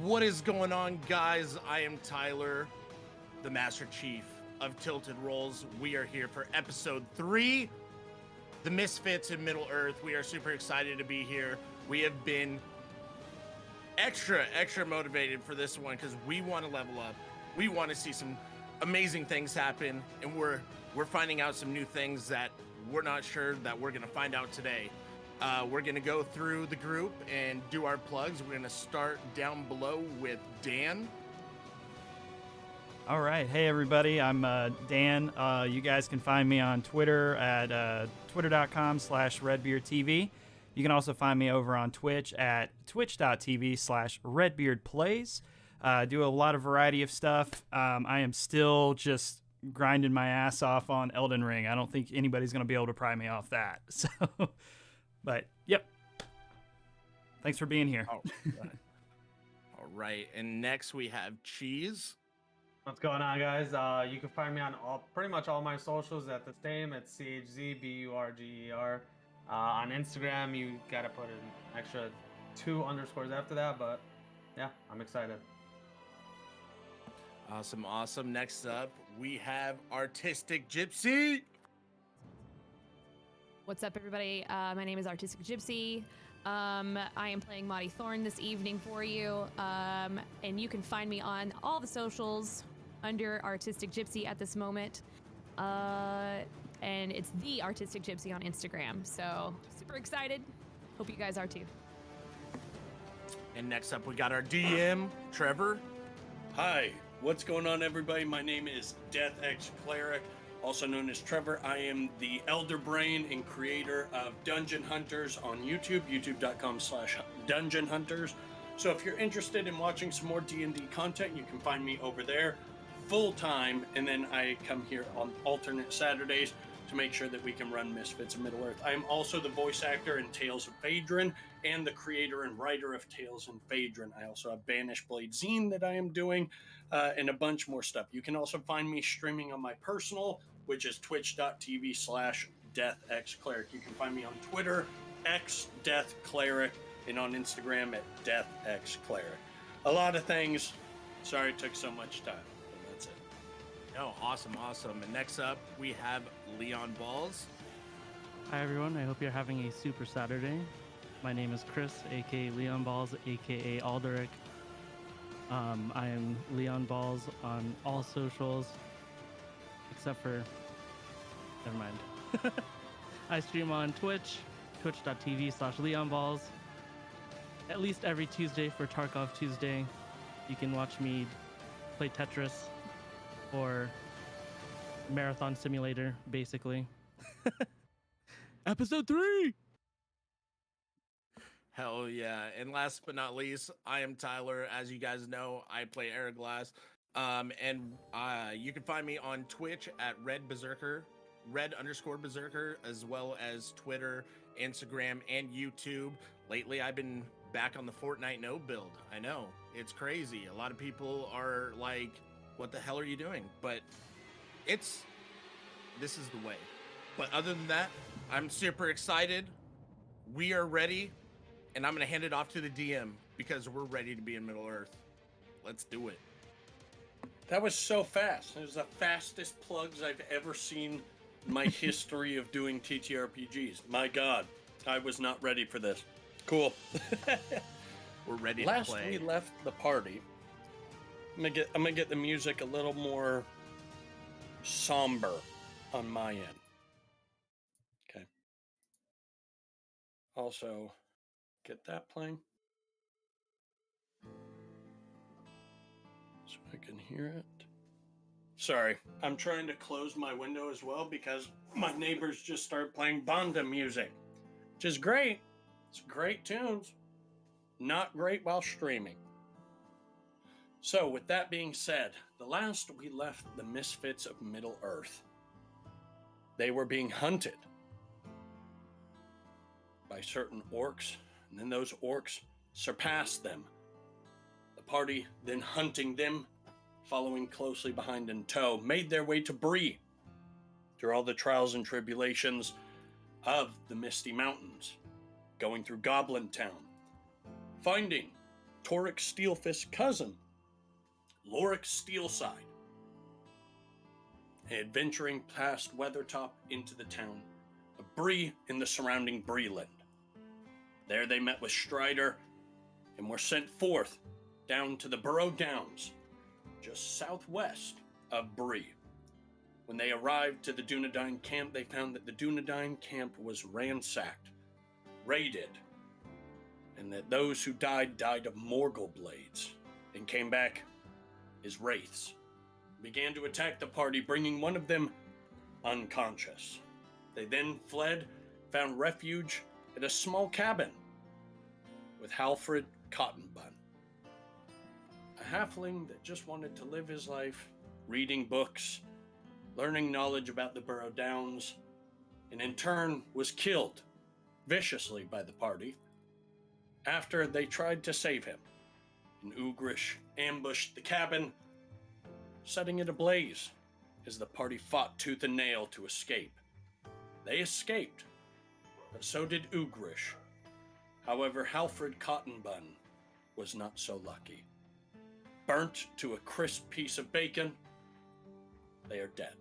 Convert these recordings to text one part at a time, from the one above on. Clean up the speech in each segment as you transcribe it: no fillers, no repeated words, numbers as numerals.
What is going on, guys? I am Tyler, the Master Chief of Tilted Rolls. We are here for episode 3, the Misfits in Middle Earth. We are super excited to be here. We have been extra motivated for this one because we want to level up. We want to see some amazing things happen, and we're finding out some new things that we're not sure that we're going to find out today. We're going to go through the group and do our plugs. We're going to start down below with Dan. All right. Hey, everybody. I'm Dan. You guys can find me on Twitter at twitter.com/redbeardtv. You can also find me over on Twitch at twitch.tv/redbeardplays. Do a lot of variety of stuff. I am still just grinding my ass off on Elden Ring. I don't think anybody's going to be able to pry me off that. So... But, yep. Thanks for being here. All right. And next we have Cheese. What's going on, guys? You can find me on pretty much all my socials at the same. It's CHZBURGER. On Instagram, you got to put an extra 2 underscores after that. But, yeah, I'm excited. Awesome. Next up, we have Artistic Gypsy. What's up, everybody? My name is Artistic Gypsy. I am playing Maudie Thorn this evening for you. And you can find me on all the socials under Artistic Gypsy at this moment. And it's the Artistic Gypsy on Instagram. So super excited. Hope you guys are too. And next up, we got our DM, Trevor. Hi, what's going on, everybody? My name is Death X Cleric, also known as Trevor. I am the elder brain and creator of Dungeon Hunters on YouTube, youtube.com/Dungeon Hunters. So if you're interested in watching some more D&D content, you can find me over there full time, and then I come here on alternate Saturdays to make sure that we can run Misfits in Middle Earth. I am also the voice actor in Tales of Phaedron and the creator and writer of Tales in Phaedron. I also have Banished Blade Zine that I am doing, and a bunch more stuff. You can also find me streaming on my personal, which is twitch.tv/DeathXCleric. You can find me on Twitter, xDeathCleric, and on Instagram at DeathXCleric. A lot of things. Sorry it took so much time, but that's it. Oh, awesome. And next up, we have Leon Balls. Hi, everyone. I hope you're having a super Saturday. My name is Chris, a.k.a. Leon Balls, a.k.a. Alderic. I am Leon Balls on all socials. Except for, never mind. I stream on Twitch, twitch.tv/LeonBalls. At least every Tuesday for Tarkov Tuesday. You can watch me play Tetris or Marathon Simulator, basically. Episode 3! Hell yeah. And last but not least, I am Tyler. As you guys know, I play Airglass. And you can find me on Twitch at red_berserker, as well as Twitter, Instagram, and YouTube. Lately, I've been back on the Fortnite no build. I know, it's crazy. A lot of people are like, what the hell are you doing? But this is the way. But other than that, I'm super excited. We are ready, and I'm going to hand it off to the DM because we're ready to be in Middle Earth. Let's do it. That was so fast. It was the fastest plugs I've ever seen in my history of doing TTRPGs. My God, I was not ready for this. Cool. We're ready to play. Last we left the party, I'm gonna get the music a little more somber on my end. Okay. Also, get that playing. So I can hear it. Sorry, I'm trying to close my window as well because my neighbors just started playing banda music, which is great. It's great tunes. Not great while streaming. So with that being said, the last we left the Misfits of Middle Earth, they were being hunted by certain orcs, and then those orcs surpassed them. The party, then hunting them, following closely behind in tow, made their way to Bree, through all the trials and tribulations of the Misty Mountains, going through Goblin Town, finding Torek Steelfist's cousin, Lorik Steelside, adventuring past Weathertop into the town of Bree in the surrounding Breeland. There they met with Strider and were sent forth down to the Burrow Downs, just southwest of Bree. When they arrived to the Dunedain camp, they found that the Dunedain camp was ransacked, raided, and that those who died of Morgul blades and came back as wraiths. Began to attack the party, bringing one of them unconscious. They then fled, found refuge at a small cabin with Halfred Cottonbun, a halfling that just wanted to live his life, reading books, learning knowledge about the Burrow Downs, and in turn was killed viciously by the party after they tried to save him. And Ugresh ambushed the cabin, setting it ablaze as the party fought tooth and nail to escape. They escaped, but so did Ugresh. However, Halfred Cottonbun was not so lucky. Burnt to a crisp piece of bacon, they are dead.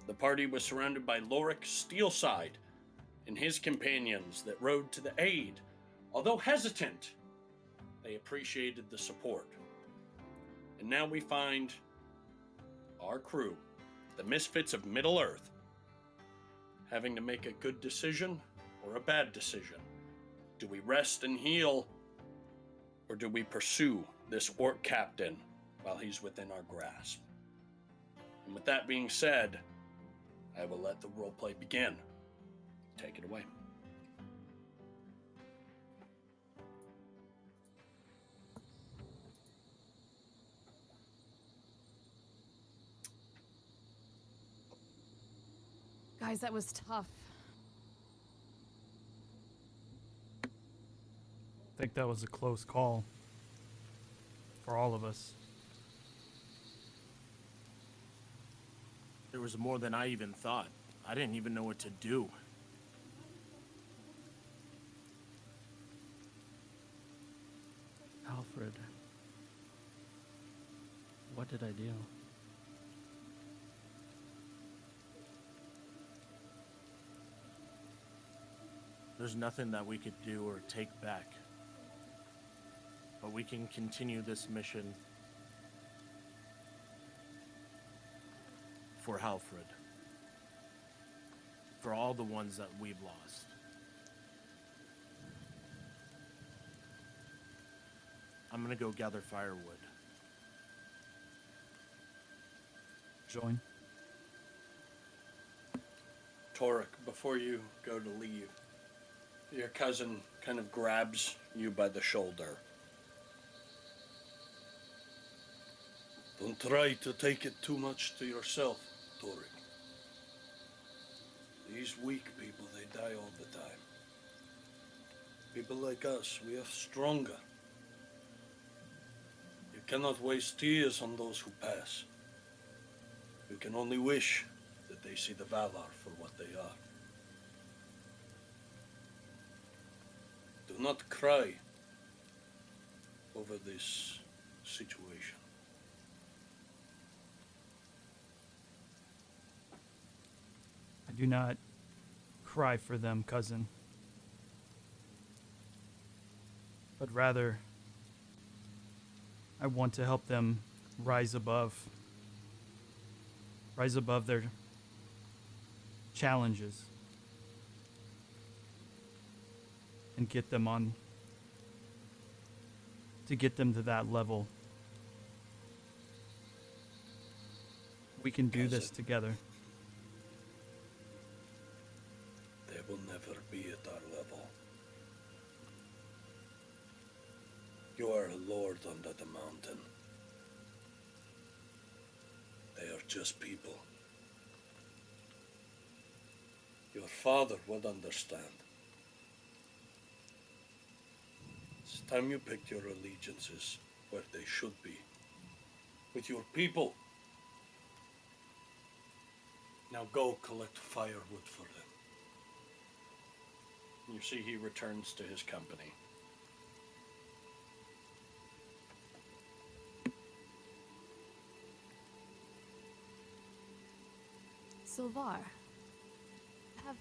The party was surrounded by Lorik Steelside and his companions that rode to the aid. Although hesitant, they appreciated the support. And now we find our crew, the Misfits of Middle-earth, having to make a good decision or a bad decision. Do we rest and heal, or do we pursue this orc captain while he's within our grasp? And with that being said, I will let the roleplay begin. Take it away. Guys, that was tough. I think that was a close call for all of us. There was more than I even thought. I didn't even know what to do. Alfred, what did I do? There's nothing that we could do or take back. But we can continue this mission for Halfred. For all the ones that we've lost. I'm gonna go gather firewood. Join. Torek, before you go to leave, your cousin kind of grabs you by the shoulder. Don't try to take it too much to yourself, Torek. These weak people, they die all the time. People like us, we are stronger. You cannot waste tears on those who pass. You can only wish that they see the Valar for what they are. Do not cry over this situation. I do not cry for them, cousin. But rather, I want to help them rise above their challenges and get them to that level. We can do this together. They will never be at our level. You are a lord under the mountain. They are just people. Your father would understand. It's time you picked your allegiances where they should be. With your people. Now go collect firewood for them. You see he returns to his company. Sylvar, have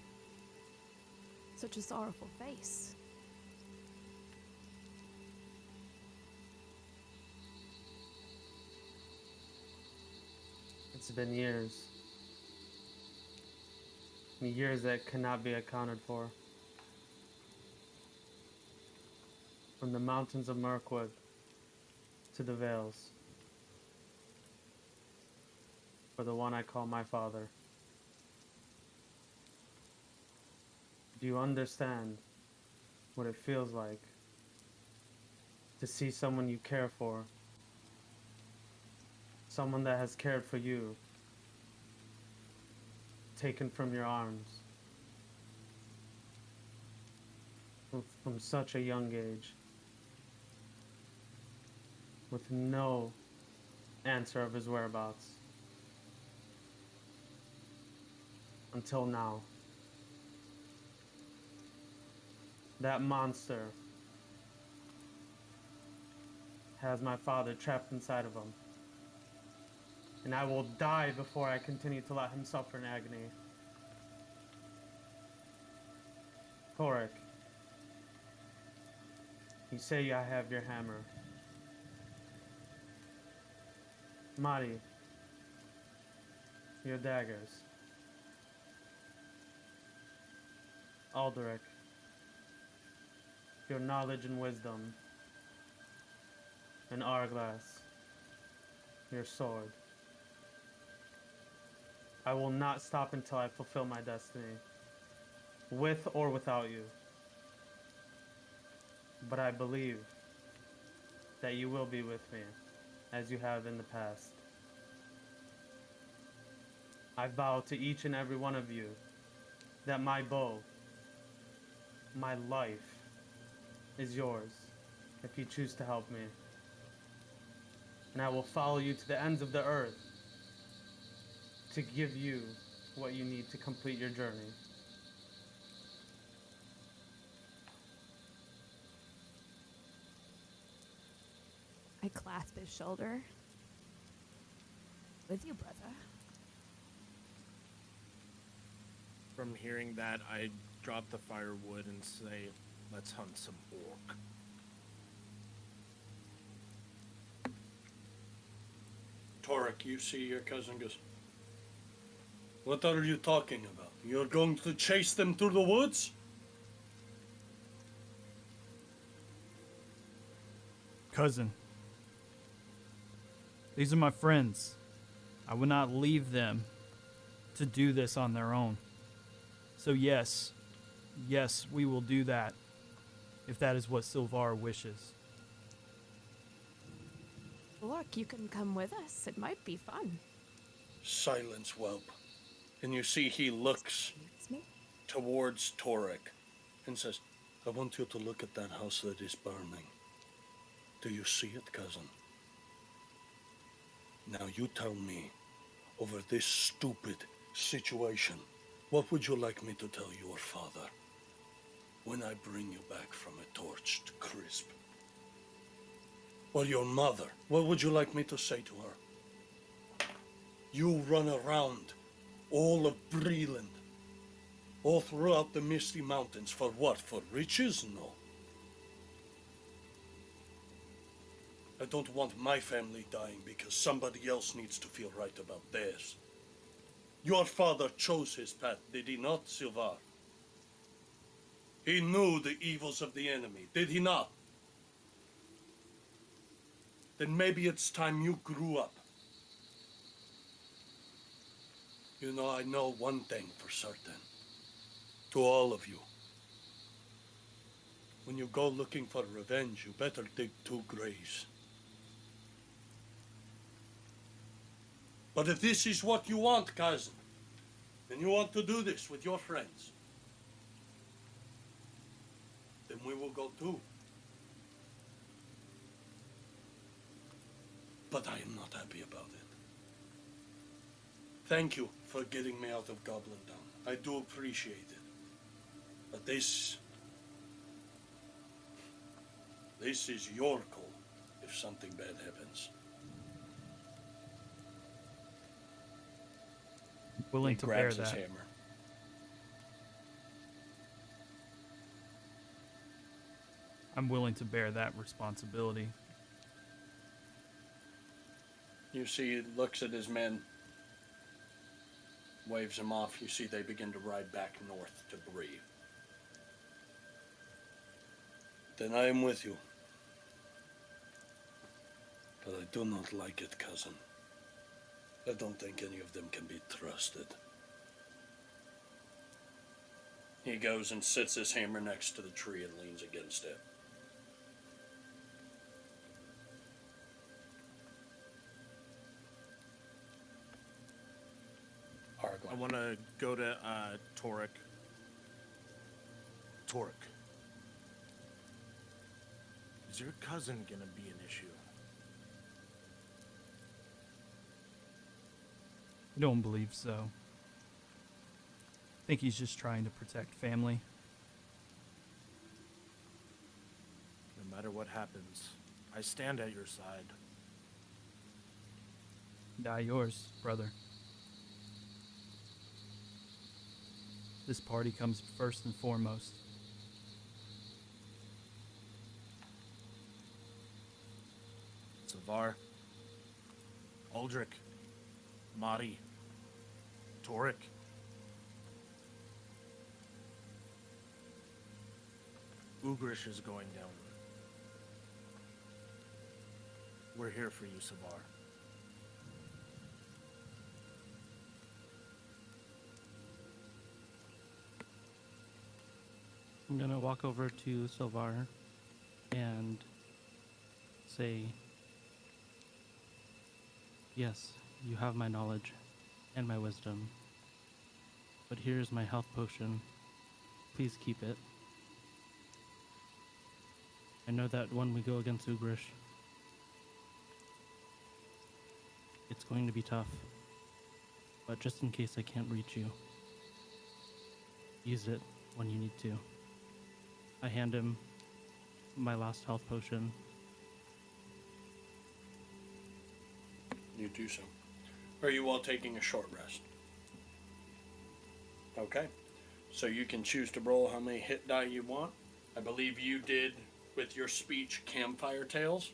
such a sorrowful face. It's been years. Years that cannot be accounted for. From the mountains of Mirkwood to the Vales. For the one I call my father. Do you understand what it feels like to see someone you care for, someone that has cared for you, taken from your arms from such a young age, with no answer of his whereabouts until now? That monster has my father trapped inside of him, and I will die before I continue to let him suffer in agony. Torek, you say I have your hammer. Mari, your daggers. Alderic, your knowledge and wisdom. And Arglass, your sword. I will not stop until I fulfill my destiny, with or without you. But I believe that you will be with me, as you have in the past. I vow to each and every one of you that my bow, my life, is yours, if you choose to help me. And I will follow you to the ends of the earth to give you what you need to complete your journey. I clasp his shoulder. With you, brother. From hearing that, I drop the firewood and say, let's hunt some orc. Torek, you see your cousin goes, what are you talking about? You're going to chase them through the woods? Cousin, these are my friends. I would not leave them to do this on their own. So yes, we will do that, if that is what Sylvar wishes. Look, you can come with us. It might be fun. Silence, whelp. And you see he looks Excuse me? towards Torek and says, I want you to look at that house that is burning. Do you see it, cousin? Now you tell me, over this stupid situation, what would you like me to tell your father when I bring you back from a torched crisp? Or your mother, what would you like me to say to her? You run around all of Breland, all throughout the Misty Mountains, for what? For riches? No. I don't want my family dying because somebody else needs to feel right about theirs. Your father chose his path, did he not, Sylvar? He knew the evils of the enemy, did he not? Then maybe it's time you grew up. You know, I know one thing for certain. To all of you. When you go looking for revenge, you better dig 2 graves. But if this is what you want, cousin, and you want to do this with your friends, then we will go too. But I am not happy about it. Thank you for getting me out of Goblin Town. I do appreciate it. But this is your call if something bad happens. Willing He to bear grabs his that. hammer. I'm willing to bear that responsibility. You see, he looks at his men, waves them off. You see they begin to ride back north to Bree. Then I am with you. But I do not like it, cousin. I don't think any of them can be trusted. He goes and sits his hammer next to the tree and leans against it. I want to go to Torek. Torek. Is your cousin going to be an issue? I don't believe so. I think he's just trying to protect family. No matter what happens, I stand at your side. Die yours, brother. This party comes first and foremost. Sylvar, Aldrich, Madi, Torek. Ugresh is going down. We're here for you, Sylvar. I'm gonna walk over to Sylvar and say, yes, you have my knowledge and my wisdom, but here's my health potion. Please keep it. I know that when we go against Ugresh, it's going to be tough, but just in case I can't reach you, use it when you need to. I hand him my last health potion. You do so. Are you all taking a short rest? Okay. So you can choose to roll how many hit die you want. I believe you did, with your speech, campfire tales.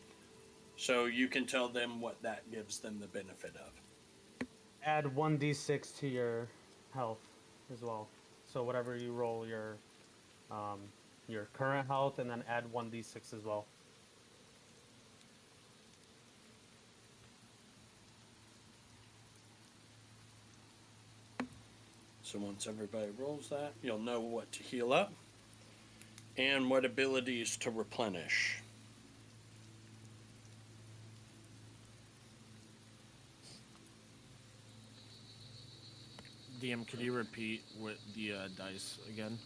So you can tell them what that gives them the benefit of. Add 1d6 to your health as well. So whatever you roll, your current health, and then add 1d6 as well. So once everybody rolls that, you'll know what to heal up and what abilities to replenish. DM, could you repeat what the dice again?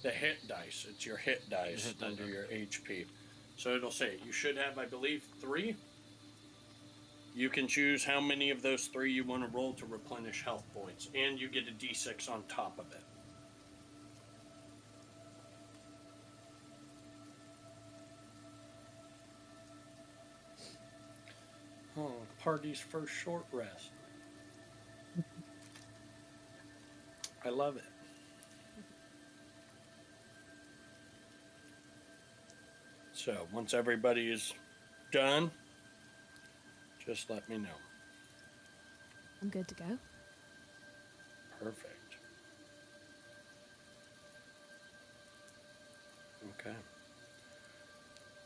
The hit dice. It's your hit dice hit dice, under okay. your HP. So it'll say you should have, I believe, 3. You can choose how many of those 3 you want to roll to replenish health points, and you get a d6 on top of it. Oh, party's first short rest. I love it. So, once everybody is done, just let me know. I'm good to go. Perfect. Okay.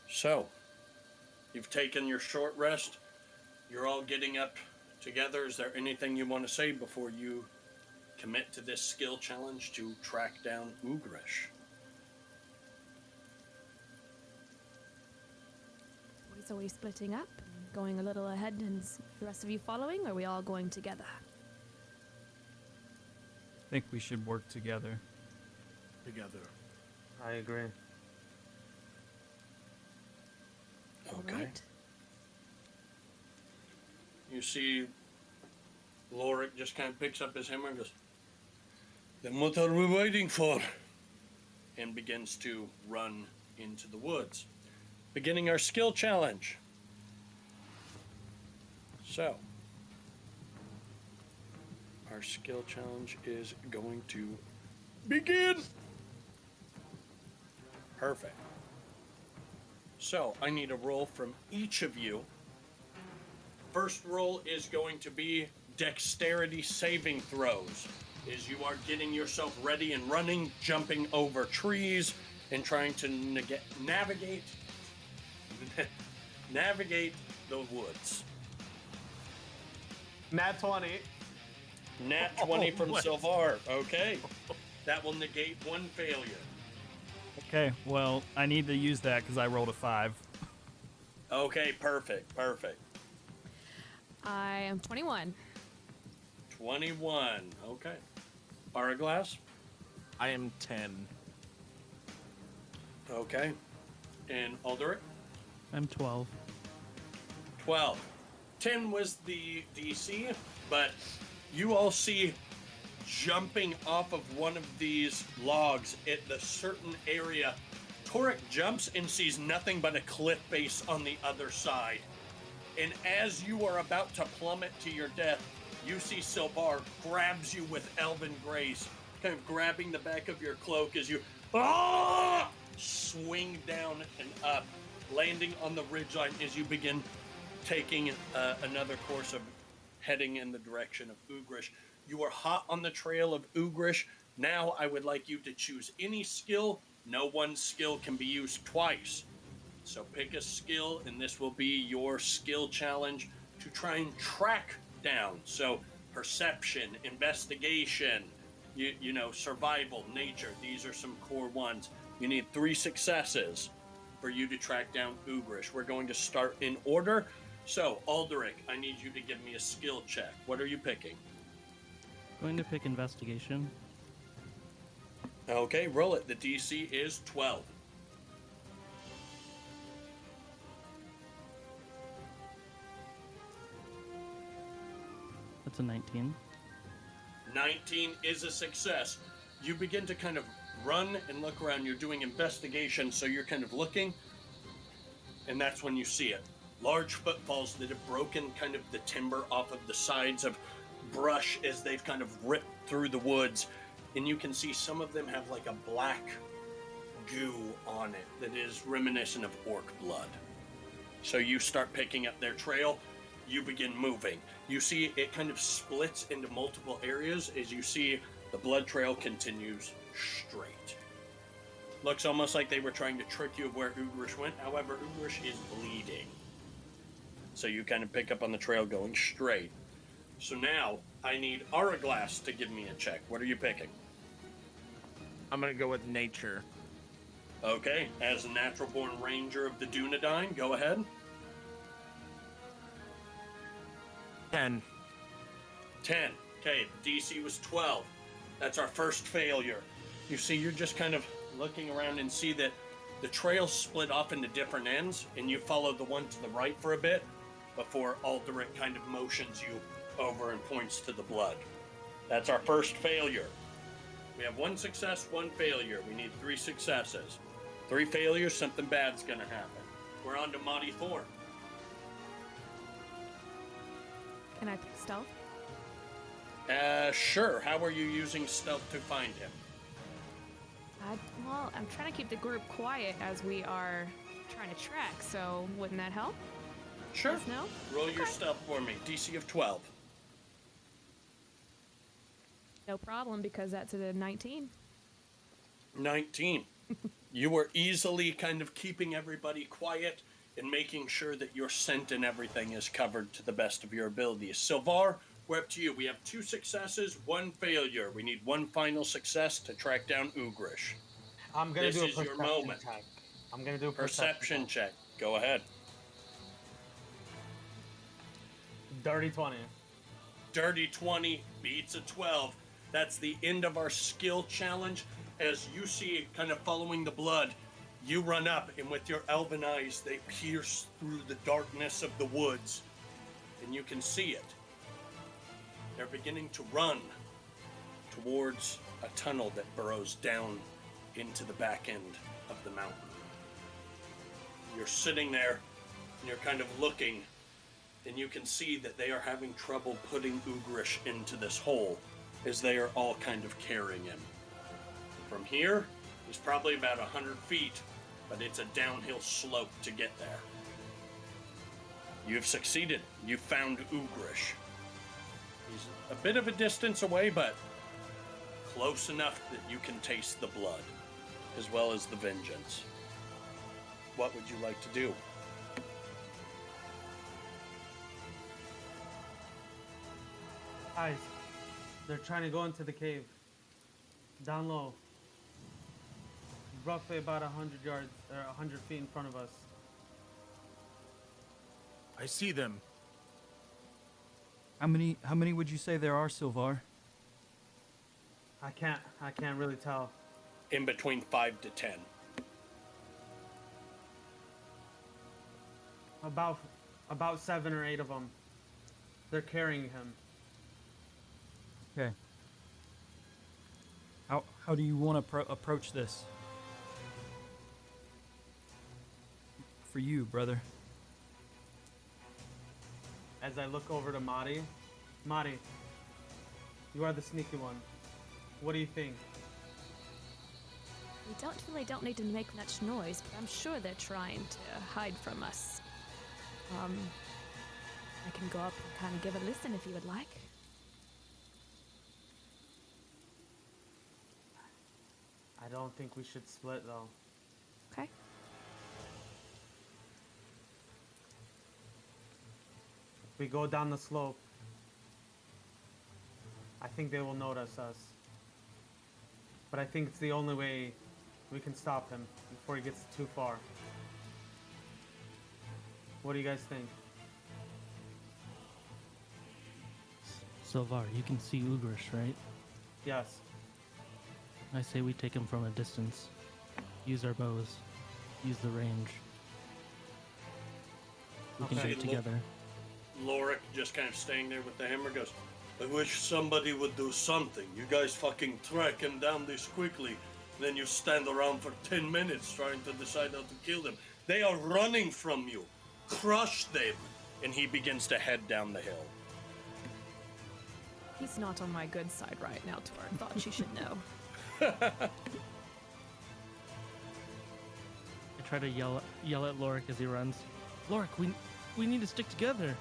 So, you've taken your short rest. You're all getting up together. Is there anything you want to say before you commit to this skill challenge to track down Ugresh? So are we splitting up, going a little ahead, and the rest of you following, or are we all going together? I think we should work together. Together. I agree. Okay. All right. You see Lorik just kind of picks up his hammer and goes, "Then what are we waiting for?" And begins to run into the woods. Beginning our skill challenge. So, our skill challenge is going to begin. Perfect. So I need a roll from each of you. First roll is going to be dexterity saving throws. As you are getting yourself ready and running, jumping over trees, and trying to navigate the woods. Nat 20. Nat 20 from Sylvar. Okay. That will negate one failure. Okay, well, I need to use that because I rolled a 5. Okay, perfect. I am 21. 21. Okay. Araglass? I am 10. Okay. And Alderic? I'm 12. 12. 10 was the DC, but you all see jumping off of one of these logs at the certain area. Torek jumps and sees nothing but a cliff face on the other side. And as you are about to plummet to your death, you see Sylvar grabs you with elven grace, kind of grabbing the back of your cloak as you swing down and up, landing on the ridgeline as you begin taking another course of heading in the direction of Ugresh. You are hot on the trail of Ugresh. Now I would like you to choose any skill. No one skill can be used twice. So pick a skill, and this will be your skill challenge to try and track down. So perception, investigation, you know, survival, nature. These are some core ones. You need 3 successes for you to track down Ugresh. We're going to start in order. So, Alderic, I need you to give me a skill check. What are you picking? Going to pick investigation. Okay, roll it. The DC is 12. That's a 19. 19 is a success. You begin to kind of run and look around. You're doing investigation, so you're kind of looking, and that's when you see it. Large footfalls that have broken kind of the timber off of the sides of brush as they've kind of ripped through the woods. And you can see some of them have like a black goo on it that is reminiscent of orc blood. So you start picking up their trail. You begin moving. You see it kind of splits into multiple areas as you see the blood trail continues straight. Looks almost like they were trying to trick you of where Ugresh went. However, Ugresh is bleeding. So you kind of pick up on the trail going straight. So now I need Araglass to give me a check. What are you picking? I'm going to go with nature. Okay, as a natural born ranger of the Dunedain, go ahead. 10. 10. Okay, DC was 12. That's our first failure. You see, you're just kind of looking around and see that the trail split off into different ends, and you follow the one to the right for a bit before Alderic kind of motions you over and points to the blood. That's our first failure. We have 1 success, 1 failure. We need 3 successes. 3 failures, something bad's gonna happen. We're on to Monty Thorn. Can I pick stealth? Sure. How are you using stealth to find him? Well, I'm trying to keep the group quiet as we are trying to track, so wouldn't that help? Sure. Yes, no? Roll your stealth for me. DC of 12. No problem, because that's a 19. 19. You were easily kind of keeping everybody quiet and making sure that your scent and everything is covered to the best of your abilities. Sylvar, we're up to you. We have 2 successes, 1 failure. We need 1 final success to track down Ugresh. I'm gonna do a This is your perception moment. check. I'm gonna do a Perception check. Go ahead. Dirty 20. Dirty 20 beats a 12. That's the end of our skill challenge. As you see, kind of following the blood, you run up, and with your elven eyes, they pierce through the darkness of the woods, and you can see it. They're beginning to run towards a tunnel that burrows down into the back end of the mountain. You're sitting there, and you're kind of looking, and you can see that they are having trouble putting Ugresh into this hole. as they are all kind of carrying him. From here, he's probably about 100 feet, but it's a downhill slope to get there. You've succeeded. You found Ugresh. He's a bit of a distance away, but close enough that you can taste the blood, as well as the vengeance. What would you like to do? Guys, they're trying to go into the cave. Down low. Roughly about 100 yards, or 100 feet in front of us. I see them. How many would you say there are, Sylvar? I can't really tell. In between 5 to 10. About 7 or 8 of them. They're carrying him. Okay. How do you want to approach this? For you, brother. As I look over to Madi. Madi, you are the sneaky one. What do you think? We don't need to make much noise, but I'm sure they're trying to hide from us. I can go up and kind of give a listen if you would like. I don't think we should split though. Okay. If we go down the slope, I think they will notice us. But I think it's the only way we can stop him before he gets too far. What do you guys think? Sylvar, you can see Ugresh, right? Yes. I say we take him from a distance. Use our bows. Use the range. We can Okay. get together. Lorik, just kind of staying there with the hammer, goes, I wish somebody would do something. You guys fucking track him down this quickly. Then you stand around for 10 minutes trying to decide how to kill them. They are running from you. Crush them. And he begins to head down the hill. He's not on my good side right now, Tor. Thought you should know. I try to yell at Lorik as he runs. Lorik, we need to stick together.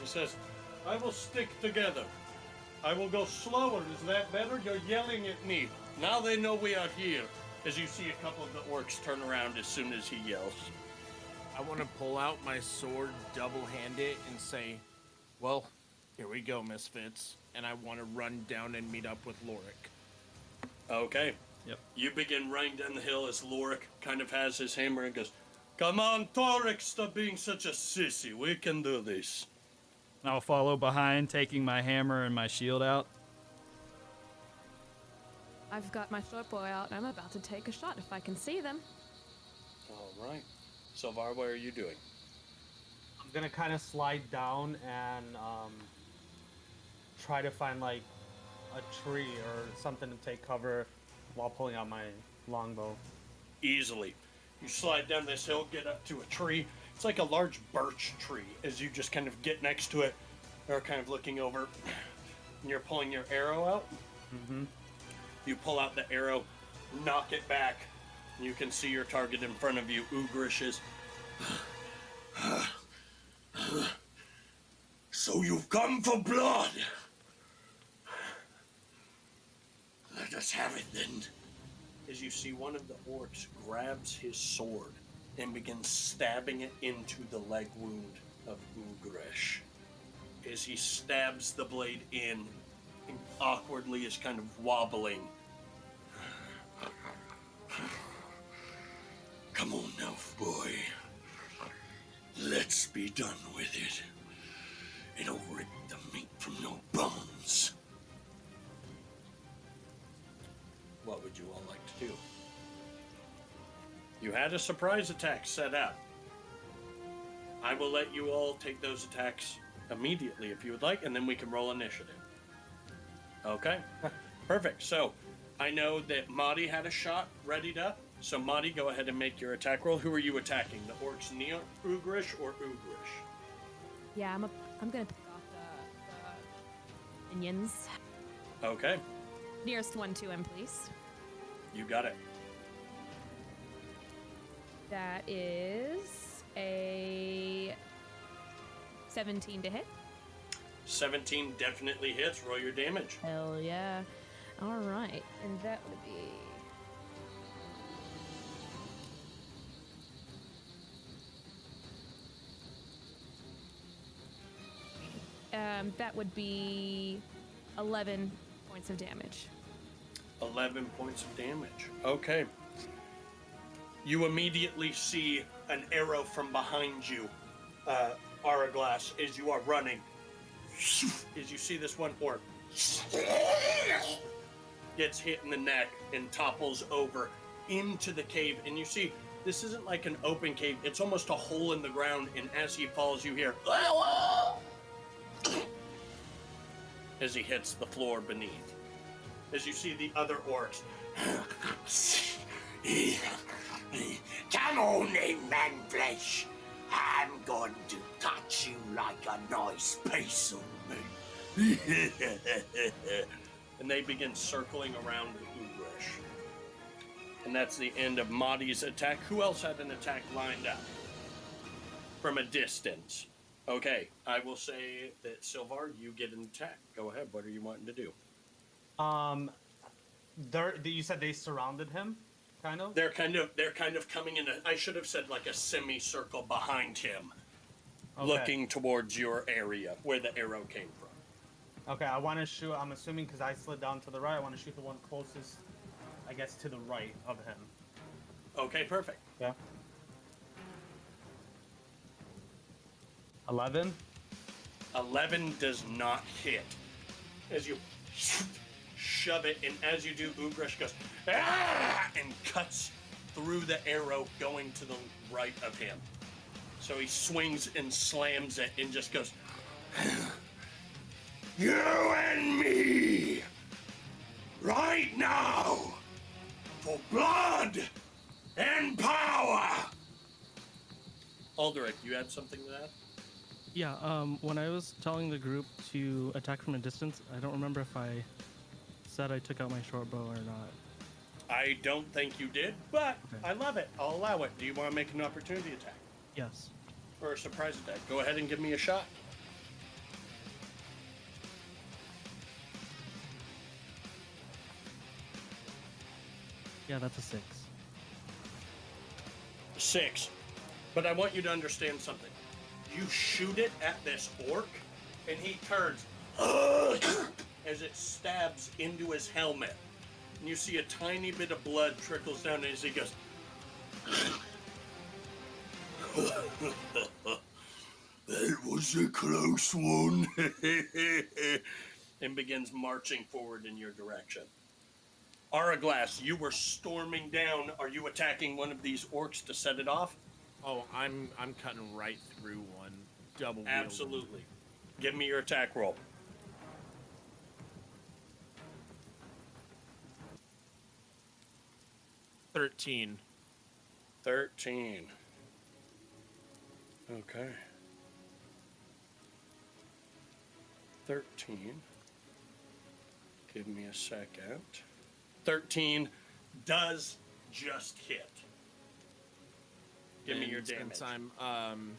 He says, I will stick together. I will go slower. Is that better? You're yelling at me. Now they know we are here. As you see a couple of the orcs turn around as soon as he yells. I want to pull out my sword, double-hand it, and say, well, here we go, Misfits. And I want to run down and meet up with Lorik. Okay. Yep. You begin running down the hill as Lorik kind of has his hammer and goes, come on, Torek, stop being such a sissy. We can do this. I'll follow behind, taking my hammer and my shield out. I've got my short bow out, and I'm about to take a shot if I can see them. All right. Sylvar, what are you doing? I'm gonna kind of slide down and try to find like a tree or something to take cover while pulling out my longbow. Easily. You slide down this hill, get up to a tree. It's like a large birch tree. As you just kind of get next to it, or kind of looking over, and you're pulling your arrow out. Mm-hmm. You pull out the arrow, knock it back. You can see your target in front of you. Ugresh is. So you've come for blood. Let us have it then. As you see one of the orcs grabs his sword and begins stabbing it into the leg wound of Ugresh. As he stabs the blade in, and awkwardly is kind of wobbling. Come on now, boy. Let's be done with it. It'll rip the meat from your bones. What would you all like to do? You had a surprise attack set up. I will let you all take those attacks immediately if you would like, and then we can roll initiative. Okay? Perfect. So, I know that Madi had a shot readied up. So, Madi, go ahead and make your attack roll. Who are you attacking? The orcs near Ugresh or Ugresh? Yeah, I'm gonna pick off the minions. Okay, Nearest one to him, please. you got it. That is a 17 to hit. 17 definitely hits. Roll your damage. Hell yeah. All right. And that would be... that would be 11 points of damage. 11 points of damage. Okay. You immediately see an arrow from behind you, Araglass, as you are running. As you see this one orc gets hit in the neck and topples over into the cave. And you see, this isn't like an open cave. It's almost a hole in the ground. And as he falls, you hear... as he hits the floor beneath. As you see the other orcs. Come on then, man flesh. I'm going to cut you like a nice piece of meat. And they begin circling around Ugresh. And that's the end of Mahdi's attack. Who else had an attack lined up? From a distance. Okay, I will say that Sylvar, you get an attack. Go ahead. What are you wanting to do? You said they surrounded him, kind of. They're kind of coming in. I should have said like a semicircle behind him, Okay. looking towards your area where the arrow came from. Okay, I want to shoot. I'm assuming because I slid down to the right, I want to shoot the one closest, I guess, to the right of him. Okay, perfect. Yeah. 11. 11 does not hit. As you shove it, and as you do, Ugresh goes, "Ah!" and cuts through the arrow going to the right of him. So he swings and slams it and just goes, You and me, right now, for blood and power. Aldrich, you had something to that? Yeah, when I was telling the group to attack from a distance, I don't remember if I said I took out my short bow or not. I don't think you did, but Okay. I love it. I'll allow it. Do you want to make an opportunity attack? Yes. Or a surprise attack? Go ahead and give me a shot. Yeah, that's a 6. 6. But I want you to understand something. You shoot it at this orc, and he turns as it stabs into his helmet. And you see a tiny bit of blood trickles down as he goes. That was a close one. And begins marching forward in your direction. Araglass, you were storming down. Are you attacking one of these orcs to set it off? Oh, I'm cutting right through one. Double wielding. Absolutely. Give me your attack roll. $13. 13. Okay. 13. Give me a second. 13 does just hit. Give me And your since damage. I'm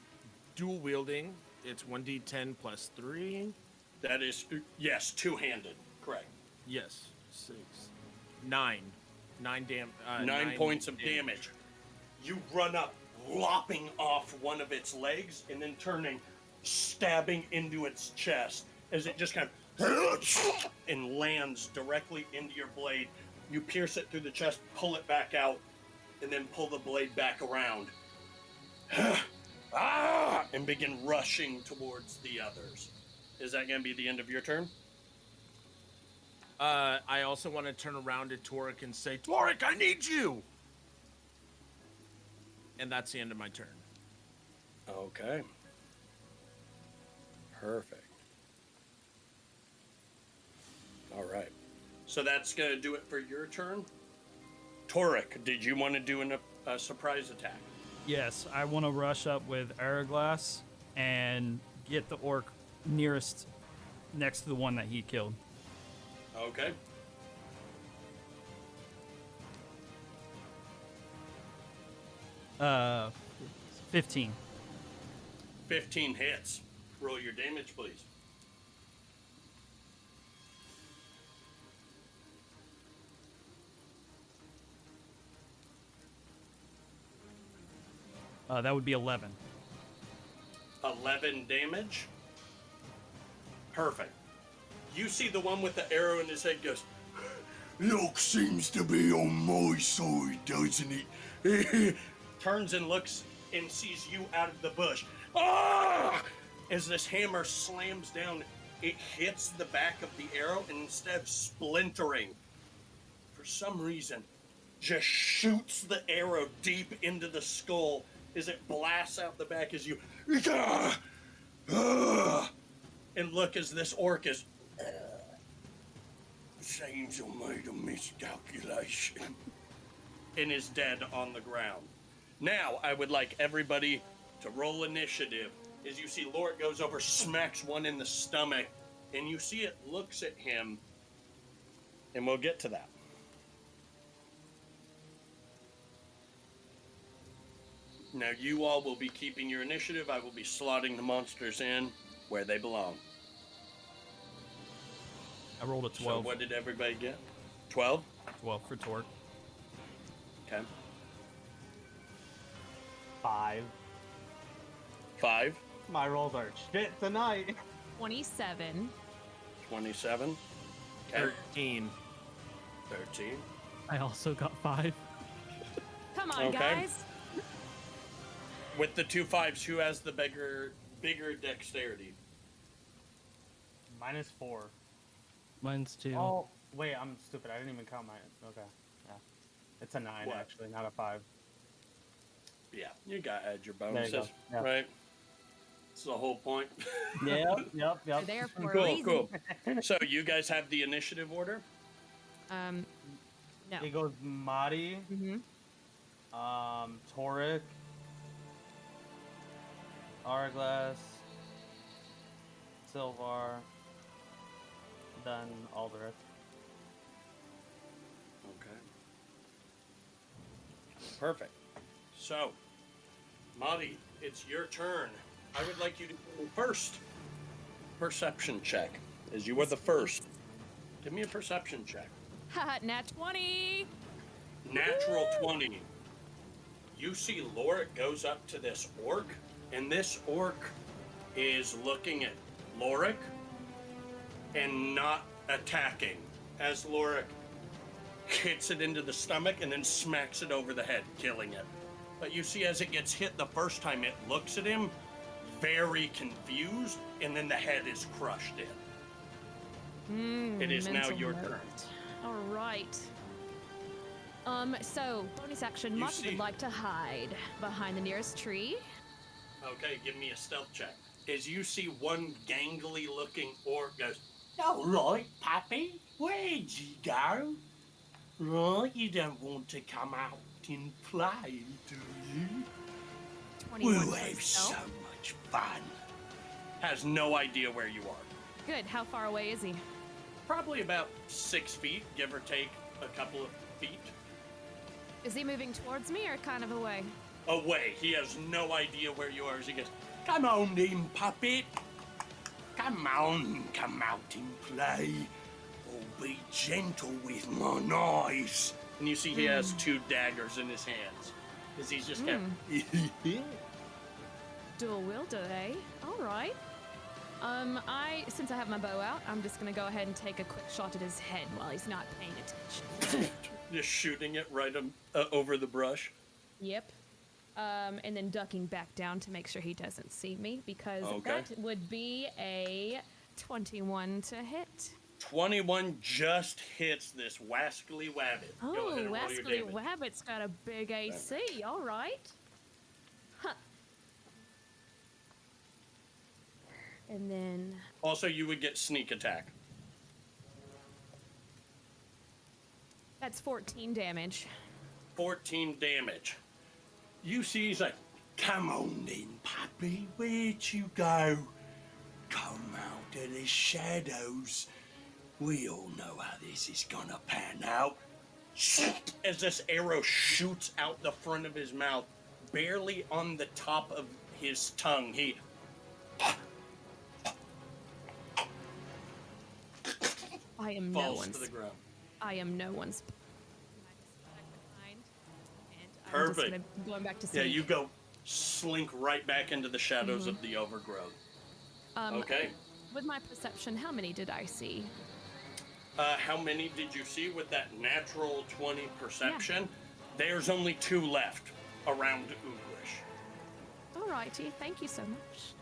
dual wielding, it's 1d10 plus 3. That is, yes, two-handed. Correct. Yes, 6. 9. 9 points of damage. You run up, lopping off one of its legs, and then turning, stabbing into its chest as it just kind of and lands directly into your blade. You pierce it through the chest, pull it back out, and then pull the blade back around. And begin rushing towards the others. Is that going to be the end of your turn? I also want to turn around to Torek and say, Torek, I need you! And that's the end of my turn. Okay. Perfect. All right. So that's going to do it for your turn. Torek, did you want to do a surprise attack? Yes, I want to rush up with Araglass and get the orc nearest next to the one that he killed. Okay. Uh, 15. 15 hits. Roll your damage, please. That would be 11. 11 damage. Perfect. You see the one with the arrow in his head goes, "Luck seems to be on my side, doesn't it?" Turns and looks and sees you out of the bush. Ah! As this hammer slams down, it hits the back of the arrow, and instead of splintering, for some reason, just shoots the arrow deep into the skull as it blasts out the back as you... Ah! Ah! And look as this orc is... Seems I made a miscalculation. And is dead on the ground. Now, I would like everybody to roll initiative. As you see, Lord goes over, smacks one in the stomach, and you see it looks at him, and we'll get to that. Now, you all will be keeping your initiative. I will be slotting the monsters in where they belong. I rolled a 12. So what did everybody get? 12? 12 for Torque. Okay. 5. 5. My rolls are shit tonight. 27. 27. Okay. 13. 13. I also got 5. Come on, Okay. guys. With the 2 5s, who has the bigger dexterity? -4. Mine's 2. Oh, wait, I'm stupid. I didn't even count mine. Okay. Yeah. It's a 9, What? actually, not a 5. Yeah, you got to add your There you bonuses, go. Yeah. right? That's the whole point. Yep. They're there for a Cool, reason. cool. So you guys have the initiative order? No. It goes Madi, Mm-hmm. Toric, Hourglass, Sylvar, then Aldrich. Okay. Perfect. So, Madi, it's your turn. I would like you to do first perception check, as you were the first. Give me a perception check. Haha, nat 20. Natural 20. You see Lorik goes up to this orc, and this orc is looking at Lorik and not attacking, as Lorik hits it into the stomach and then smacks it over the head, killing it. But you see as it gets hit the first time, it looks at him very confused, and then the head is crushed in. It is now Mental your note. turn. All right. So bonus action. You Mott see- would like to hide behind the nearest tree. Okay, give me a stealth check. As you see one gangly looking orc goes, "All right, Pappy, where'd you go? Right, you don't want to come out and play, do you? 21 We'll for have stealth. so much fun." Has no idea where you are. Good. How far away is he? Probably about 6 feet, give or take a couple of feet. Is he moving towards me or kind of away? Away. He has no idea where you are as he goes, "Come on then, puppet. Come on, come out and play. Or be gentle with my knives." And you see he has 2 daggers in his hands. As he's just kind of... Dual wielder, eh? All right. Since I have my bow out, I'm just gonna go ahead and take a quick shot at his head while he's not paying attention. just shooting it right over the brush. Yep. And then ducking back down to make sure he doesn't see me, because Okay. that would be a 21 to hit. 21 just hits this wascally wabbit. Go Oh, ahead and roll your Wascally damage. Wabbit's got a big AC. All right. Huh. And then Also, you would get sneak attack. that's 14 damage. 14 damage. You see he's like, "Come on then, puppy, where'd you go? Come out of the shadows We all know how this is gonna pan out. As this arrow shoots out the front of his mouth, barely on the top of his tongue, he I am no falls one's. to the ground. I am no one's. And I'm Perfect. just going back to Yeah, sleep. you go slink right back into the shadows of the overgrowth. Okay. With my perception, how many did I see? How many did you see with that natural 20 perception? There's only 2 left around Ugresh. Alrighty, thank you so much.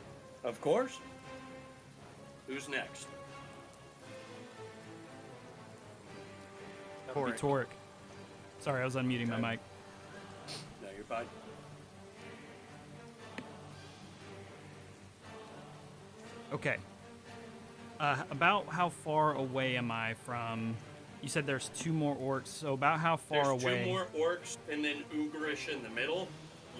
Of course. Who's next? That'd be Torque. Sorry, I was unmuting my mic. No, you're fine. Okay. About how far away am I from? You said there's 2 more orcs, so about how far There's away? 2 more orcs, and then Ugresh in the middle.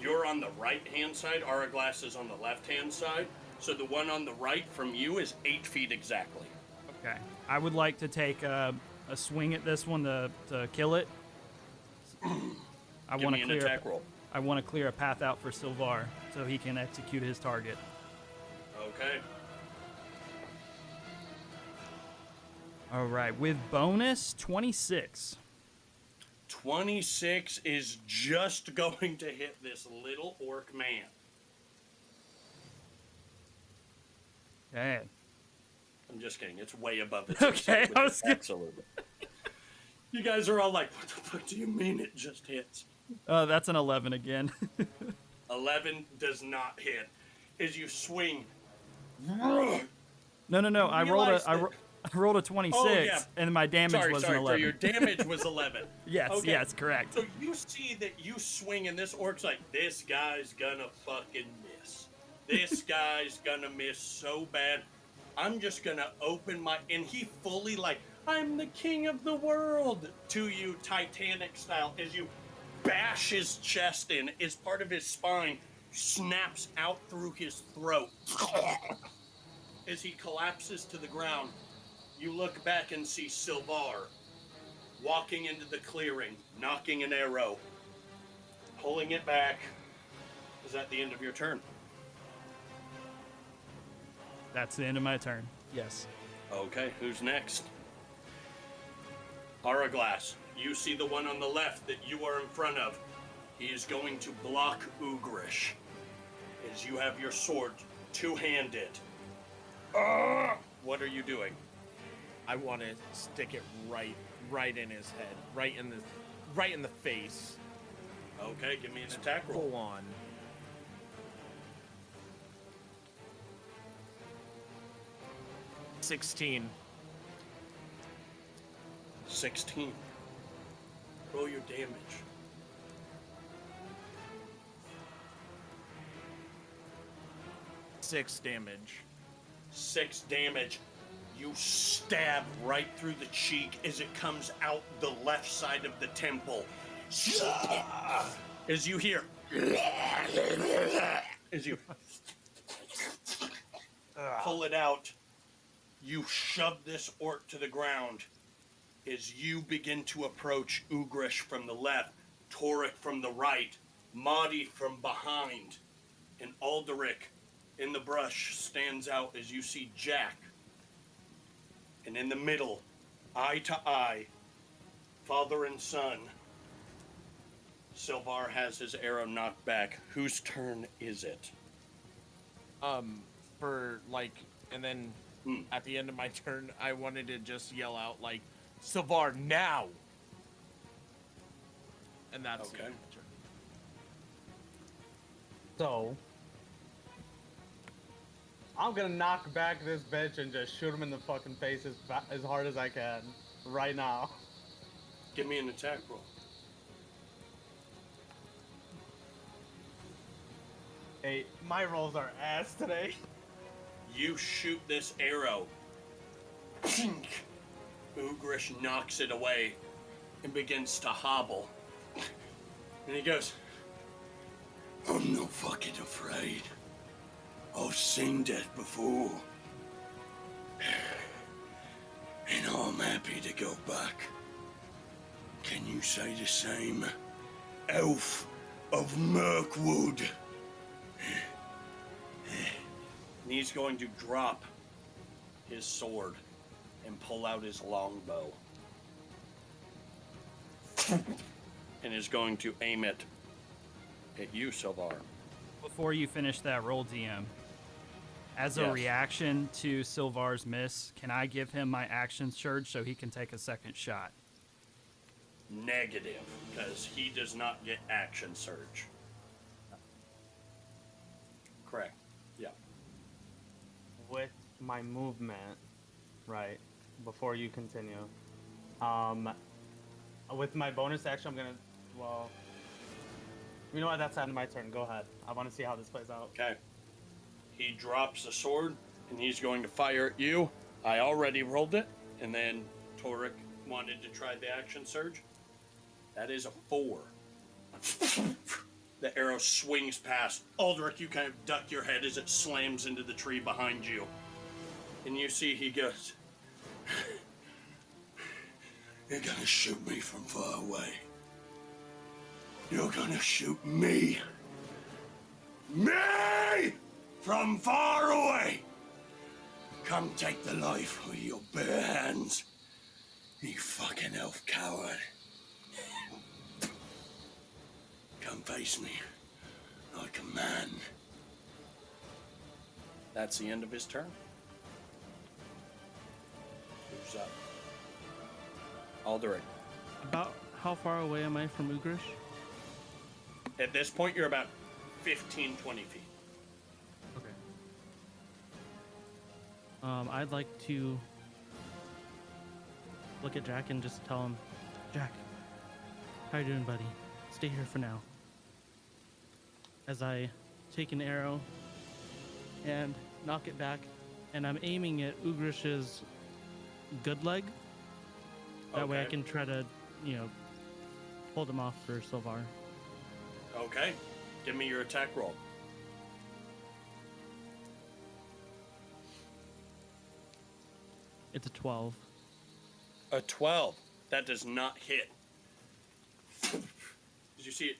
You're on the right-hand side. Araglass is on the left-hand side. So the one on the right from you is 8 feet exactly. Okay. I would like to take a swing at this one to kill it. I Give want me to an clear. attack roll. I want to clear a path out for Sylvar so he can execute his target. Okay. All right, with bonus 26. 26 is just going to hit this little orc man. Okay. I'm just kidding. It's way above its Okay, AC, I was gonna- absolutely. You guys are all like, what the fuck do you mean it just hits? That's an 11 again. 11 does not hit. As you swing, No. I Realize rolled a 26, Oh, yeah. and my damage was an sorry, 11. your damage was 11. Yes, Okay. yes, correct. So you see that you swing, and this orc's like, this guy's gonna fucking miss. This guy's gonna miss so bad. I'm just gonna open my... And he fully like, I'm the king of the world to you, Titanic style, as you bash his chest in, as part of his spine snaps out through his throat. As he collapses to the ground, you look back and see Sylvar walking into the clearing, knocking an arrow, pulling it back. Is that the end of your turn? That's the end of my turn. Yes. Okay, who's next? Araglass, you see the one on the left that you are in front of. He is going to block Ugresh as you have your sword two-handed. What are you doing? I want to stick it right in his head, right in the face. Okay, give me an attack roll. Full on. 16. 16. Roll your damage. 6 damage. 6 damage. You stab right through the cheek as it comes out the left side of the temple. As you hear, as you pull it out, you shove this orc to the ground. As you begin to approach Ugresh from the left, Torek from the right, Mahdi from behind, and Alderic in the brush stands out as you see Jack. And in the middle, eye to eye, father and son, Sylvar has his arrow knocked back. Whose turn is it? And then at the end of my turn, I wanted to just yell out like, Sylvar, now! And that's the Okay. end of my turn. So, I'm gonna knock back this bitch and just shoot him in the fucking face as hard as I can right now. Give me an attack roll. Hey, my rolls are ass today. You shoot this arrow. Pink. Ugresh knocks it away and begins to hobble. And he goes, I'm not fucking afraid. I've seen death before. And I'm I'm happy to go back. Can you say the same? Elf of Mirkwood. And he's going to drop his sword and pull out his longbow. And is going to aim it at you, Sylvar. Before you finish that roll, DM, as a Yes. reaction to Sylvar's miss, can I give him my action surge so he can take a second shot? Negative, because he does not get action surge. Correct. Yeah. With my movement, right, before you continue, with my bonus action, I'm gonna, well, you know what, that's the end of my turn. Go ahead. I want to see how this plays out. Okay. He drops the sword, and he's going to fire at you. I already rolled it, and then Torek wanted to try the action surge. That is a 4. The arrow swings past. Aldrich, you kind of duck your head as it slams into the tree behind you. And you see he goes, "You're gonna shoot me from far away. You're gonna shoot me. Me! From far away! Come take the life with your bare hands, you fucking elf coward. Come face me like a man." That's the end of his turn. Who's up? Aldrich. About how far away am I from Ugresh? At this point, you're about 15, 20 feet. Okay. I'd like to look at Jack and just tell him, Jack, how you doing, buddy? Stay here for now. As I take an arrow and knock it back, and I'm aiming at Ugresh's good leg. That way I Okay. can try to, hold him off for Sylvar. Okay. Give me your attack roll. It's a 12. A 12. That does not hit. As you see it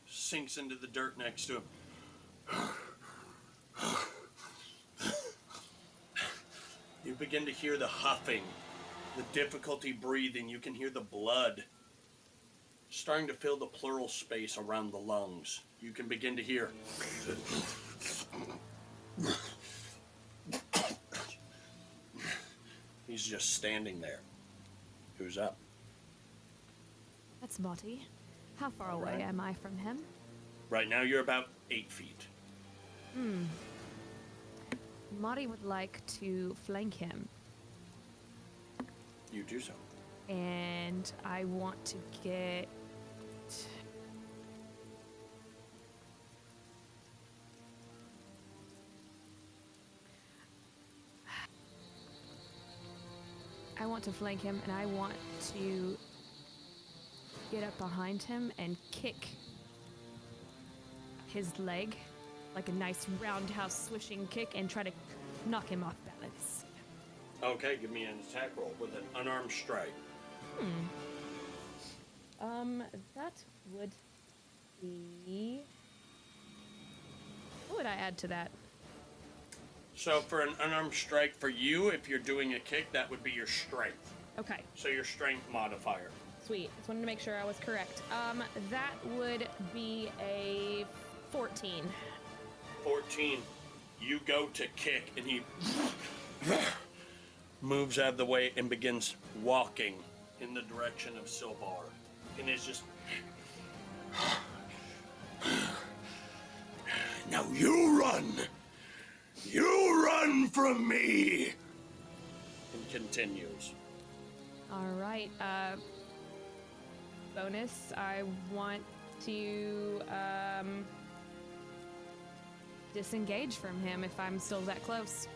sinks into the dirt next to him. You begin to hear the huffing, the difficulty breathing. You can hear the blood starting to fill the pleural space around the lungs. You can begin to hear. He's just standing there. Who's up? That's Marty. How far All away right. am I from him? Right now you're about 8 feet. Marty would like to flank him, You do so. and I want to get. I want to flank him, and I want to get up behind him and kick his leg like a nice roundhouse swishing kick and try to knock him off balance. Okay, give me an attack roll with an unarmed strike. That would be. What would I add to that? So for an unarmed strike for you, if you're doing a kick, that would be your strength. Okay, So your strength modifier. sweet. Just wanted to make sure I was correct. That would be a 14. 14. You go to kick, and he moves out of the way and begins walking in the direction of Sylvar. And is just. Now you run! You run from me! And continues. All right. Bonus. I want to disengage from him if I'm still that close.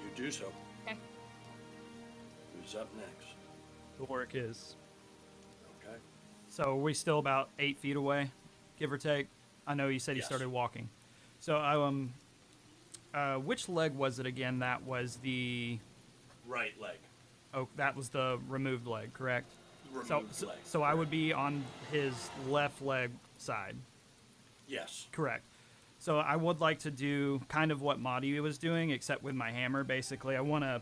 You do so. Okay. Who's up next? The work is. Okay. So are we still about 8 feet away, give or take? I know you said he Yes. started walking. So which leg was it again? That was the Right leg. Oh, that was the removed leg, correct? Removed leg. So I would be on his left leg side. Yes. Correct. So I would like to do kind of what Madi was doing, except with my hammer. Basically, I want to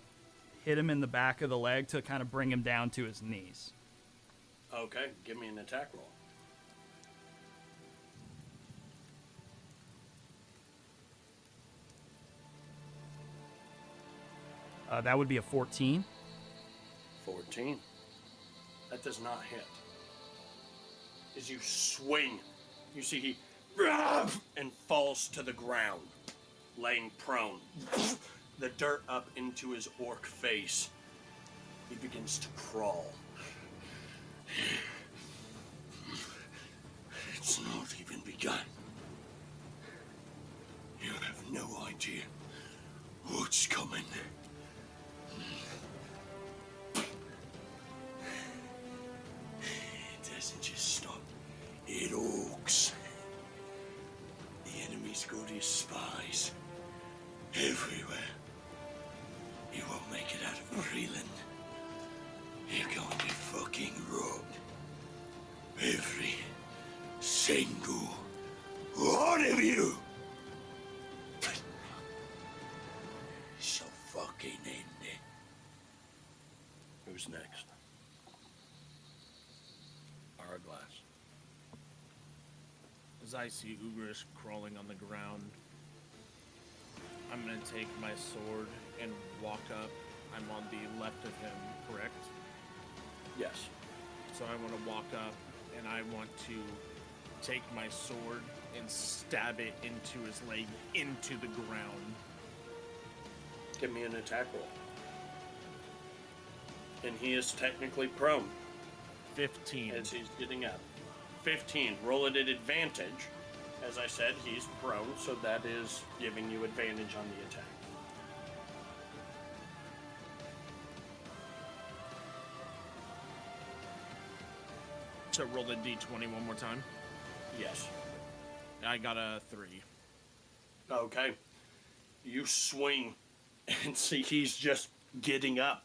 hit him in the back of the leg to kind of bring him down to his knees. Okay, give me an attack roll. That would be a 14. 14. That does not hit. As you swing, you see he and falls to the ground, laying prone. The dirt up into his orc face. He begins to crawl. It's not even begun. You have no idea what's coming. It doesn't just stop. It orcs. The enemy's got his spies everywhere. You won't make it out of Breland. You're going to fucking rot. Every single one of you. So fucking end it. Who's next? Hourglass. As I see Ugresh crawling on the ground, I'm going to take my sword and walk up. I'm on the left of him, correct? Yes. So I want to walk up and I want to take my sword and stab it into his leg, into the ground. Give me an attack roll. And he is technically prone 15. as he's getting up. 15. Roll it at advantage. As I said, he's prone, so that is giving you advantage on the attack. So roll the d20 one more time. Yes. I got a 3. Okay. You swing and see he's just getting up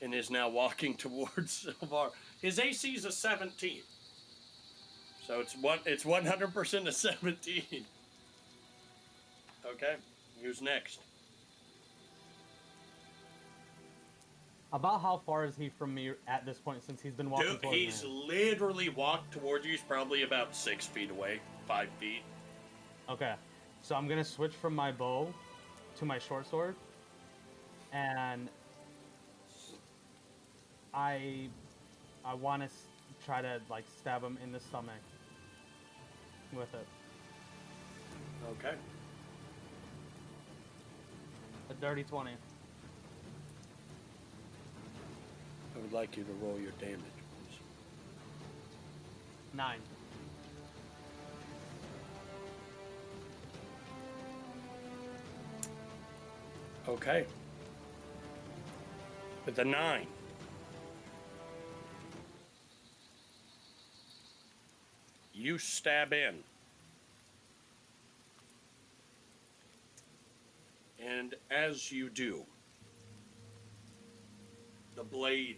and is now walking towards Sylvar. His AC is a 17. So it's 100% a 17. Okay. Who's next? About how far is he from me at this point since he's been walking Dude, towards he's me? literally walked towards you. He's probably about 6 feet away, 5 feet. Okay, so I'm gonna switch from my bow to my short sword, and I want to try to like stab him in the stomach with it. Okay. A dirty 20. I would like you to roll your damage, please. 9. Okay. With a 9. You stab in. And as you do, the blade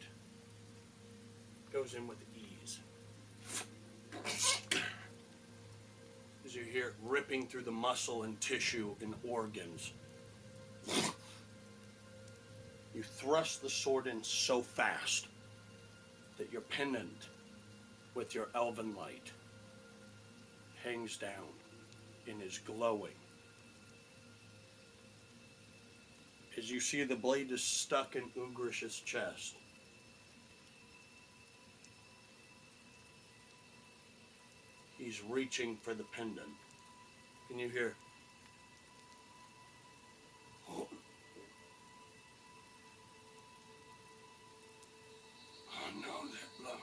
goes in with ease. As you hear it ripping through the muscle and tissue and organs. You thrust the sword in so fast that your pendant with your elven light hangs down and is glowing. As you see the blade is stuck in Ugresh's chest. He's reaching for the pendant. Can you hear? Oh. I know that blowing.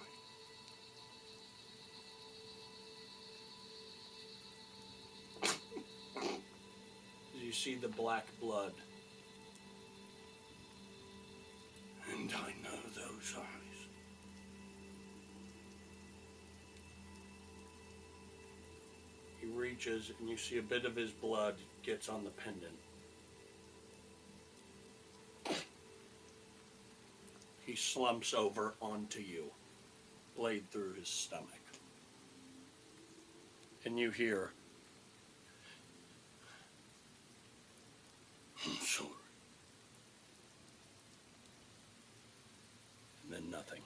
You see the black blood. And I know those eyes. He reaches and you see a bit of his blood gets on the pendant. He slumps over onto you, blade through his stomach. And you hear, "I'm sorry." And then nothing.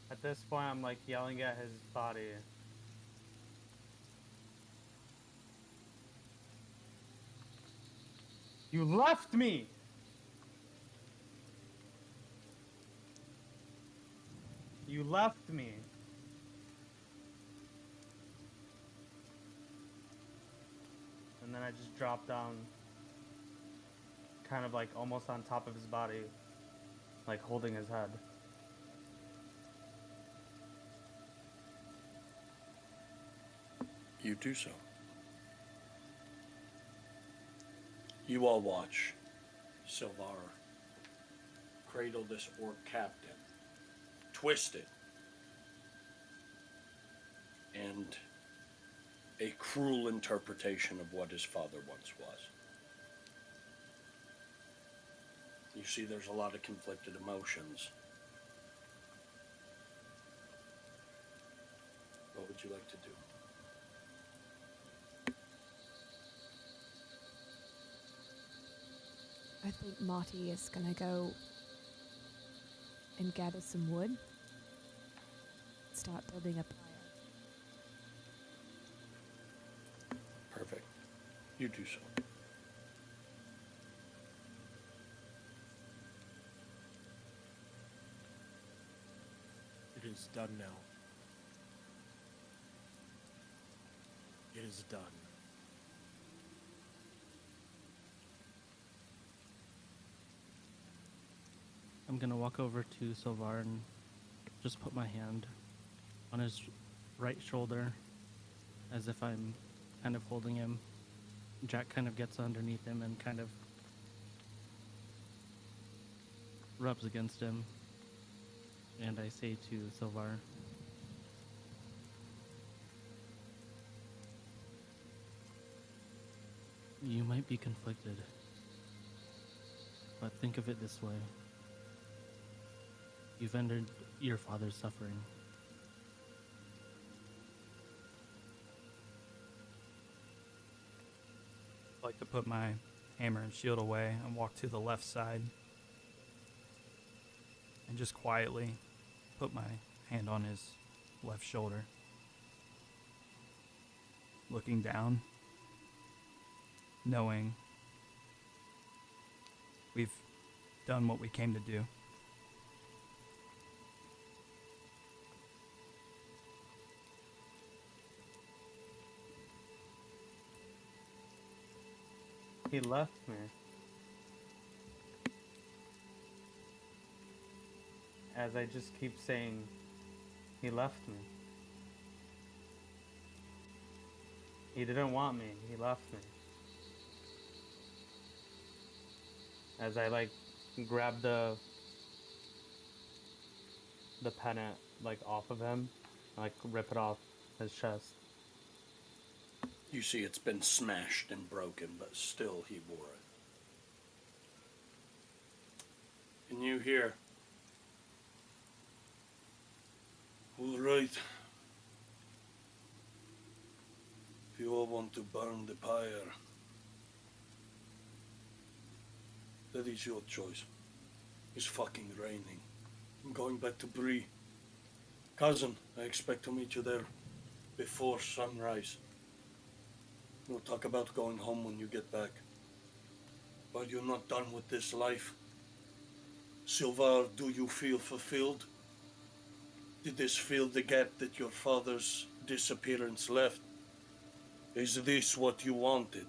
At this point, I'm like yelling at his body. You left me! You left me. And then I just dropped down, kind of like almost on top of his body, like holding his head. You do so. You all watch Sylvar cradle this orc captain, twist it, and a cruel interpretation of what his father once was. You see there's a lot of conflicted emotions. What would you like to do? I think Marty is gonna go and gather some wood. Start building a pyre. Perfect. You do so. It is done now. It is done. I'm gonna walk over to Sylvar and just put my hand on his right shoulder as if I'm kind of holding him. Jack kind of gets underneath him and kind of rubs against him. And I say to Sylvar, "You might be conflicted, but think of it this way. You've ended your father's suffering. I'd like to put my hammer and shield away and walk to the left side and just quietly put my hand on his left shoulder, looking down, knowing we've done what we came to do. He left me. As I just keep saying, he left me. He didn't want me, he left me. As I like grab the pennant like off of him, like rip it off his chest. You see it's been smashed and broken, but still he wore it. And you hear, "All right. If you all want to burn the pyre, that is your choice. It's fucking raining. I'm going back to Bree. Cousin, I expect to meet you there before sunrise. We'll talk about going home when you get back. Are you not done with this life? Sylvar, do you feel fulfilled? Did this fill the gap that your father's disappearance left? Is this what you wanted?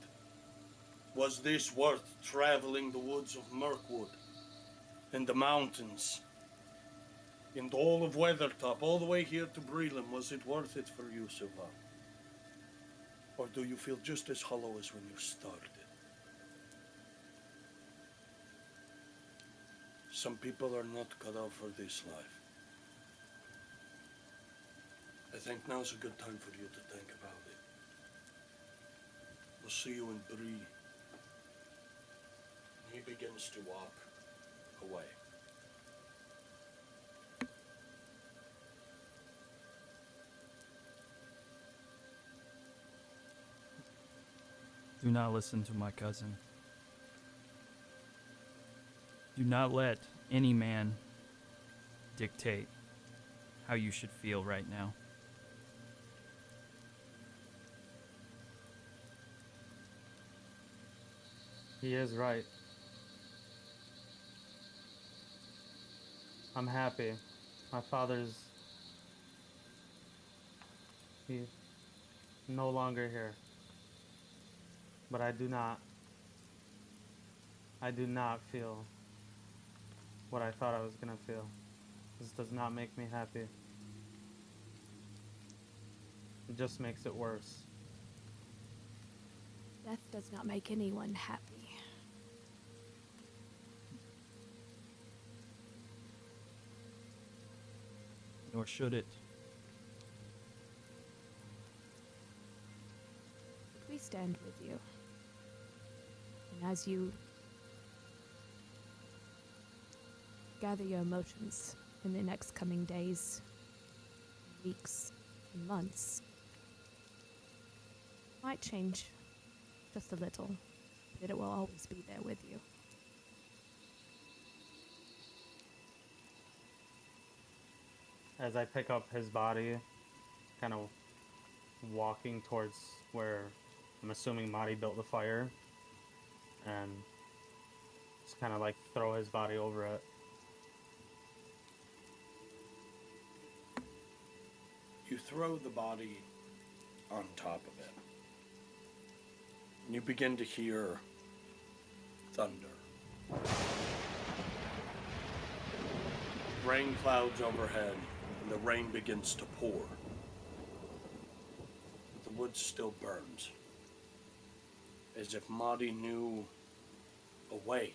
Was this worth traveling the woods of Mirkwood and the mountains and all of Weathertop all the way here to Breland? Was it worth it for you, Sylvar? Or do you feel just as hollow as when you started? Some people are not cut out for this life. I think now's a good time for you to think about it. I'll see you in 3. He begins to walk away. Do not listen to my cousin. Do not let any man dictate how you should feel right now. He is right. I'm happy. My father's... He's no longer here. But I do not feel what I thought I was gonna feel. This does not make me happy. It just makes it worse. Death does not make anyone happy. Nor should it. We stand with you. And as you gather your emotions in the next coming days, weeks, and months, might change just a little, but it will always be there with you. As I pick up his body, kind of walking towards where I'm assuming Madi built the fire, and just kind of like throw his body over it. You throw the body on top of it. And you begin to hear thunder. Rain clouds overhead, and the rain begins to pour. But the wood still burns, as if Madi knew a way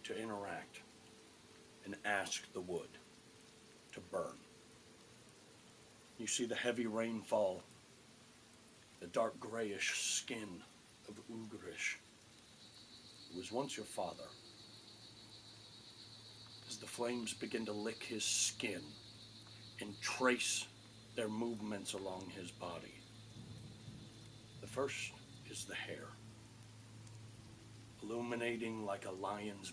to interact and ask the wood to burn. You see the heavy rainfall, the dark grayish skin of Ugresh, who was once your father. As the flames begin to lick his skin and trace their movements along his body. The first is the hair, illuminating like a lion's